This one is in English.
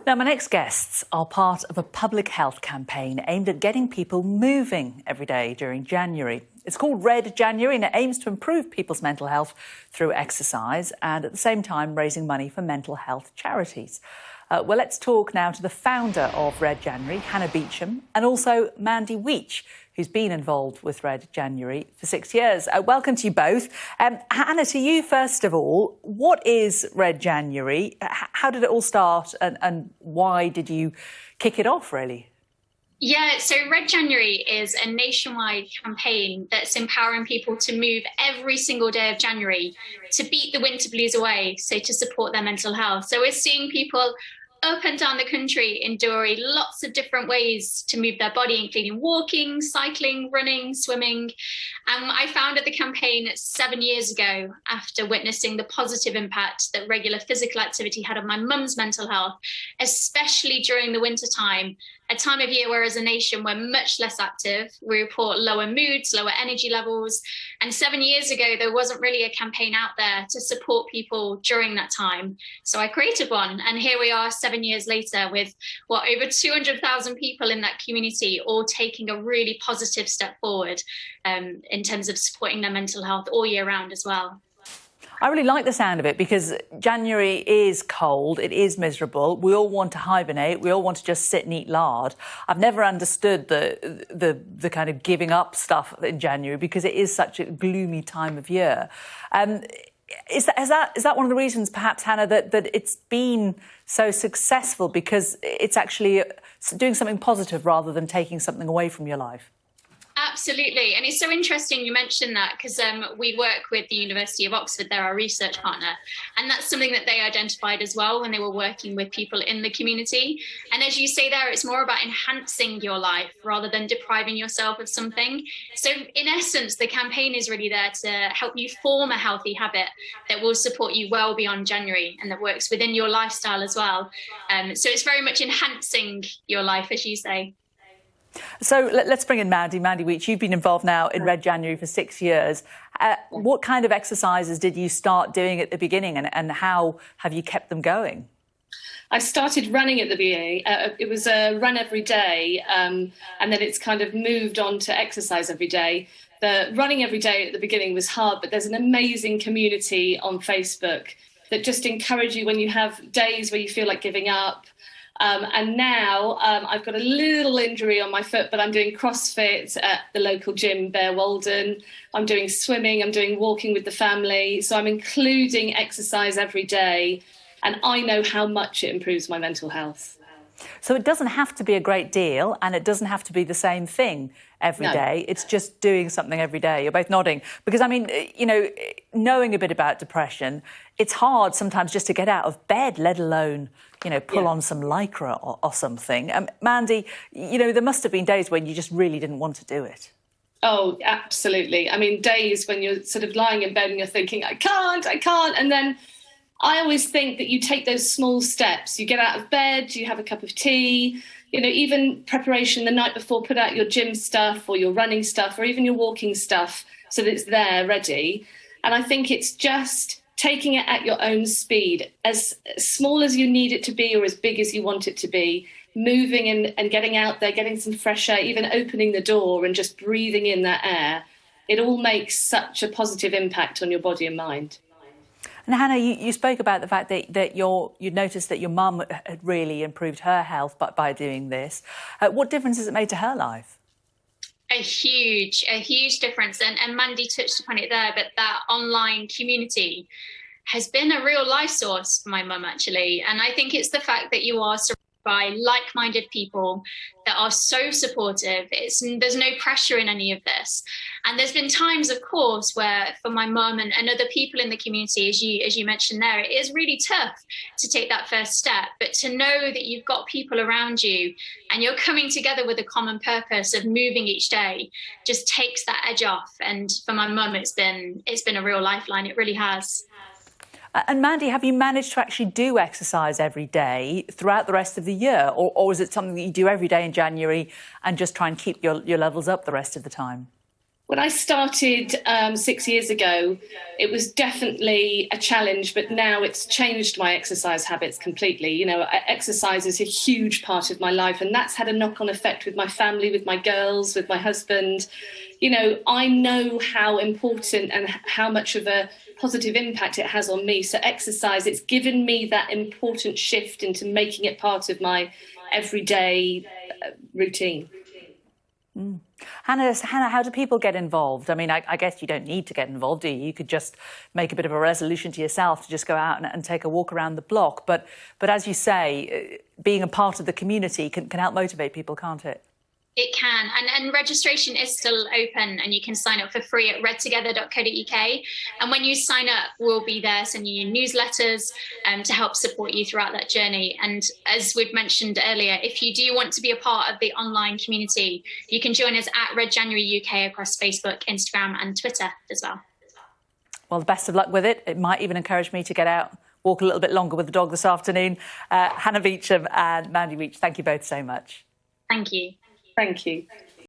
Now, my next guests are part of a public health campaign aimed at getting people moving every day during January. It's called Red January and it aims to improve people's mental health through exercise and at the same time raising money for mental health charities. Well, let's talk now to the founder of Red January, Hannah Beecham, and also Mandy Weech, who's been involved with Red January for 6 years. Welcome to you both. Hannah, to you first of all, what is Red January? How did it all start and why did you kick it off, really? Yeah, so Red January is a nationwide campaign that's empowering people to move every single day of January to beat the winter blues away, so to support their mental health. So we're seeing people up and down the country enduring lots of different ways to move their body, including walking, cycling, running, swimming. I founded the campaign 7 years ago after witnessing the positive impact that regular physical activity had on my mum's mental health, especially during the winter time, a time of year where as a nation we're much less active. We report lower moods, lower energy levels. And 7 years ago, there wasn't really a campaign out there to support people during that time. So I created one. And here we are 7 years later with, over 200,000 people in that community all taking a really positive step forward in terms of supporting their mental health all year round as well. I really like the sound of it because January is cold, it is miserable. We all want to hibernate, we all want to just sit and eat lard. I've never understood the kind of giving up stuff in January because it is such a gloomy time of year. Is that one of the reasons, perhaps, Hannah, that it's been so successful because it's actually doing something positive rather than taking something away from your life? Absolutely. And it's so interesting you mentioned that because we work with the University of Oxford, they're our research partner. And that's something that they identified as well when they were working with people in the community. And as you say there, it's more about enhancing your life rather than depriving yourself of something. So in essence, the campaign is really there to help you form a healthy habit that will support you well beyond January and that works within your lifestyle as well. So it's very much enhancing your life, as you say. So let's bring in Mandy Weech. You've been involved now in Red January for 6 years. What kind of exercises did you start doing at the beginning and how have you kept them going? I started running at the beginning. It was a run every day and then it's kind of moved on to exercise every day. The running every day at the beginning was hard, but there's an amazing community on Facebook that just encourage you when you have days where you feel like giving up. And now I've got a little injury on my foot, but I'm doing CrossFit at the local gym, Bear Walden. I'm doing swimming, I'm doing walking with the family. So I'm including exercise every day. And I know how much it improves my mental health. So it doesn't have to be a great deal and it doesn't have to be the same thing every day. It's just doing something every day. You're both nodding. Because, I mean, you know, knowing a bit about depression, it's hard sometimes just to get out of bed, let alone, you know, pull on some Lycra or something. Mandy, you know, there must have been days when you just really didn't want to do it. Oh, absolutely. I mean, days when you're sort of lying in bed and you're thinking, I can't. And then I always think that you take those small steps. You get out of bed, you have a cup of tea, you know, even preparation the night before, put out your gym stuff or your running stuff or even your walking stuff so that it's there ready. And I think it's just taking it at your own speed, as small as you need it to be or as big as you want it to be, moving and getting out there, getting some fresh air, even opening the door and just breathing in that air. It all makes such a positive impact on your body and mind. And Hannah, you spoke about the fact that you'd noticed that your mum had really improved her health by doing this. What difference has it made to her life? A huge difference. And Mandy touched upon it there, but that online community has been a real life source for my mum, actually. And I think it's the fact that you are surrounded by like-minded people that are so supportive. There's no pressure in any of this. And there's been times, of course, where for my mum and other people in the community, as you mentioned there, it is really tough to take that first step. But to know that you've got people around you and you're coming together with a common purpose of moving each day just takes that edge off. And for my mum, it's been a real lifeline. It really has. And Mandy, have you managed to actually do exercise every day throughout the rest of the year? Or is it something that you do every day in January and just try and keep your levels up the rest of the time? When I started 6 years ago, it was definitely a challenge, but now it's changed my exercise habits completely. You know, exercise is a huge part of my life, and that's had a knock-on effect with my family, with my girls, with my husband. You know, I know how important and how much of a positive impact it has on me. So exercise, it's given me that important shift into making it part of my everyday routine. Hannah, how do people get involved? I mean, I guess you don't need to get involved, do you? You could just make a bit of a resolution to yourself to just go out and take a walk around the block. But as you say, being a part of the community can help motivate people, can't it? It can, and registration is still open, and you can sign up for free at redtogether.co.uk. And when you sign up, we'll be there sending you newsletters to help support you throughout that journey. And as we've mentioned earlier, if you do want to be a part of the online community, you can join us at Red January UK across Facebook, Instagram and Twitter as well. Well, the best of luck with it. It might even encourage me to get out, walk a little bit longer with the dog this afternoon. Hannah Beecham and Mandy Reach, thank you both so much. Thank you. Thank you.